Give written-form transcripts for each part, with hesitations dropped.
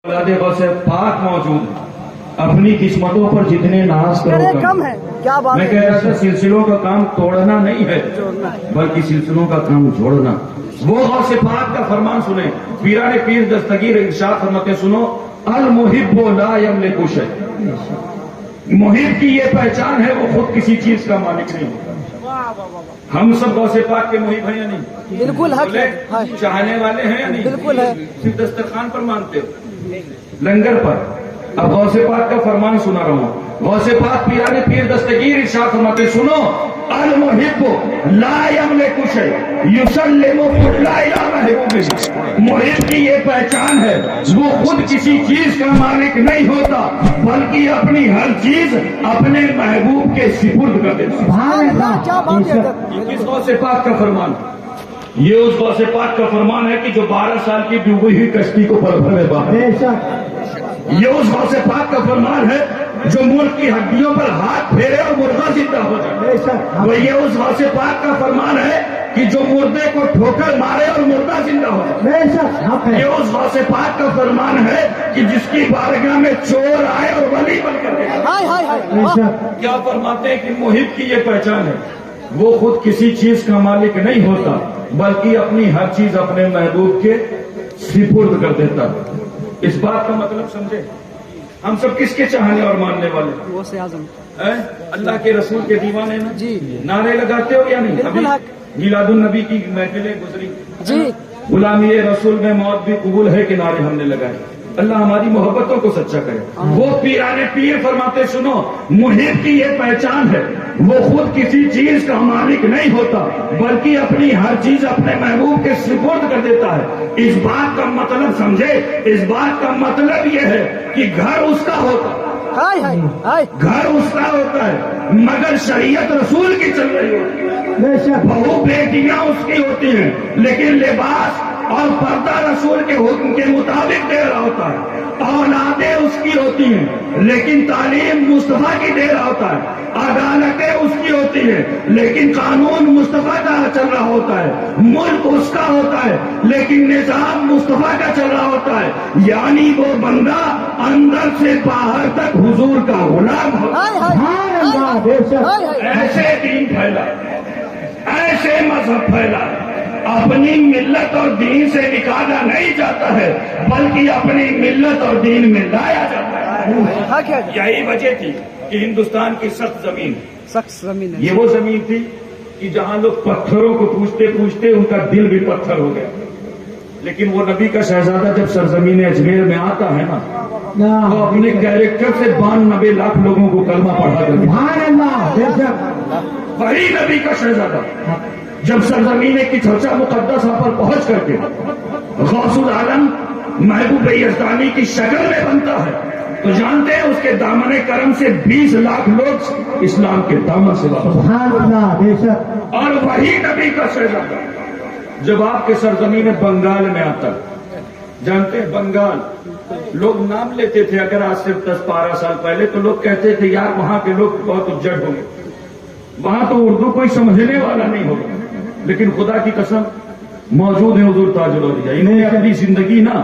غوث پاک موجود ہے. اپنی قسمتوں پر جتنے ناز کرو کم ہے. کیا بات میں کہہ رہا تھا سلسلوں کا کام توڑنا نہیں ہے بلکہ سلسلوں کا کام جوڑنا. وہ غوث پاک کا فرمان سنیں. پیران پیر دستگیر ارشاد فرماتے سنو المحب لا یملک شیء. محب کی یہ پہچان ہے وہ خود کسی چیز کا مالک نہیں ہوتا. ہم سب غوث پاک کے محب ہیں یا نہیں؟ بالکل حق ہے. چاہنے والے ہیں یا نہیں؟ بالکل ہے. صرف دسترخوان پر مانتے ہو لنگر پر. اب غوث پاک کا فرمان سنا رہا ہوں. غوث پاک پیران پیر دستگیر ارشاد فرماتے سنو المحب لا یملک شیء یسلم کل الی محبوبہ. محب کی یہ پہچان ہے وہ خود کسی چیز کا مالک نہیں ہوتا بلکہ اپنی ہر چیز اپنے محبوب کے سپرد کر دیتا. سبحان اللہ. کیا بات ہے. یہ کس غوث پاک کا فرمان؟ یہ اس غوث پاک کا فرمان ہے کہ جو 12 سال کی ڈوبی ہوئی کشتی کو پل بھر میں باہر. یہ اس غوث پاک کا فرمان ہے جو ملک کی ہڈیوں پر ہاتھ پھیرے اور مردہ زندہ ہو جائے. یہ اس غوث پاک کا فرمان ہے کہ جو مردے کو ٹھوکر مارے اور مردہ زندہ ہو جائے. یہ اس غوث پاک کا فرمان ہے کہ جس کی بارگاہ میں چور آئے اور ولی بن کر گئے. کیا فرماتے ہیں کہ محب کی یہ پہچان ہے وہ خود کسی چیز کا مالک نہیں ہوتا بلکہ اپنی ہر چیز اپنے محبوب کے سپرد کر دیتا. اس بات کا مطلب سمجھے. ہم سب کس کے چاہنے اور ماننے والے؟ غوث اعظم. اللہ کے رسول کے دیوانے نا. جی. نعرے لگاتے ہو یا نہیں؟ ابھی میلاد النبی کی محفلیں گزری. جی. غلامی رسول میں موت بھی قبول ہے کہ نعرے ہم نے لگائے. اللہ ہماری محبتوں کو سچا کرے. وہ پیرانے پیر فرماتے سنو محب کی یہ پہچان ہے وہ خود کسی چیز کا مالک نہیں ہوتا بلکہ اپنی ہر چیز اپنے محبوب کے سپرد کر دیتا ہے. اس بات کا مطلب سمجھے. اس بات کا مطلب یہ ہے کہ گھر اس کا ہوتا ہے. گھر اس کا ہوتا ہے مگر شریعت رسول کی چل رہی ہوتی ہے. بہو بیٹیاں اس کی ہوتی ہیں لیکن لباس اور پردہ رسول کے حکم کے مطابق دے رہا ہوتا ہے. اولادیں اس کی ہوتی ہیں لیکن تعلیم مصطفیٰ کی دے رہا ہوتا ہے. عدالتیں اس کی ہوتی ہیں لیکن قانون مصطفیٰ کا چل رہا ہوتا ہے. ملک اس کا ہوتا ہے لیکن نظام مصطفیٰ کا چل رہا ہوتا ہے. یعنی وہ بندہ اندر سے باہر تک حضور کا غلام ہوتا ہے. ایسے دین پھیلا ایسے مذہب پھیلا اپنی ملت اور دین سے نکالا نہیں جاتا ہے بلکہ اپنی ملت اور دین میں لایا جاتا ہے. یہی وجہ تھی کہ ہندوستان کی سخت زمین یہ وہ زمین تھی کہ جہاں لوگ پتھروں کو پوچھتے پوچھتے ان کا دل بھی پتھر ہو گیا. لیکن وہ نبی کا شہزادہ جب سرزمین اجمیر میں آتا ہے نا تو اپنے کیریکٹر سے 92 لاکھ لوگوں کو کلمہ پڑھا کرتا. وہی نبی کا شہزادہ جب سرزمین کی چرچا مقدسہ پر پہنچ کر کے غوث العالم محبوب یزدانی کی شکل میں بنتا ہے تو جانتے ہیں اس کے دامن کرم سے 20 لاکھ لوگ اسلام کے دامن سے واپس. اور وہی نبی کا شہزادہ جب آپ کے سرزمین بنگال میں آتا جانتے ہیں بنگال لوگ نام لیتے تھے اگر آج سے 10-12 سال پہلے تو لوگ کہتے تھے یار وہاں کے لوگ بہت اجڑ ہوں گے وہاں تو اردو کوئی سمجھنے والا نہیں ہوگا. لیکن خدا کی قسم موجود ہیں حضور تاج الاولیاء. انہوں نے اپنی زندگی نا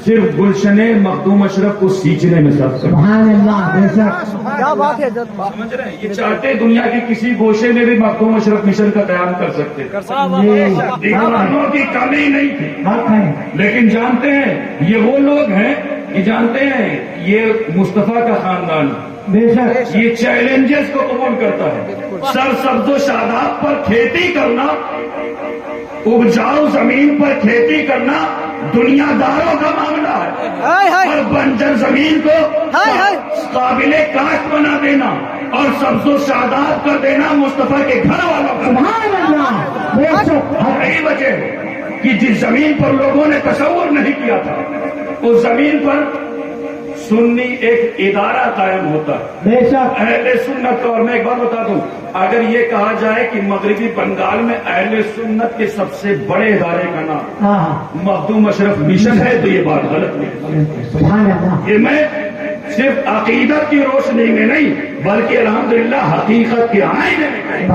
صرف گلشن مخدوم اشرف کو سینچنے میں صرف کیا بات ہے. سمجھ رہے ہیں یہ چاہتے دنیا کے کسی گوشے میں بھی مخدوم اشرف مشن کا قیام کر سکتے. دیوانوں کی کمی نہیں تھی لیکن جانتے ہیں یہ وہ لوگ ہیں کہ جانتے ہیں یہ مصطفیٰ کا خاندان یہ چیلنجز کو قبول کرتا ہے. سر سبز و شاداب پر کھیتی کرنا اپجاؤ زمین پر کھیتی کرنا دنیا داروں کا معاملہ ہے اور بنجر زمین کو قابل کاشت بنا دینا اور سبز و شاداب کر دینا مصطفیٰ کے گھر والوں کا. یہی وجہ ہے کہ جس زمین پر لوگوں نے تصور نہیں کیا تھا اس زمین پر سنی ایک ادارہ قائم ہوتا ہے اہل سنت. اور میں ایک بات بتا دوں اگر یہ کہا جائے کہ مغربی بنگال میں اہل سنت کے سب سے بڑے ادارے کا نام مخدوم اشرف مشن ہے تو یہ بات غلط نہیں. یہ میں صرف عقیدت کی روشنی میں نہیں بلکہ الحمدللہ حقیقت کے آئینے میں.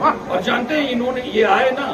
اور جانتے ہیں انہوں نے یہ آئے نا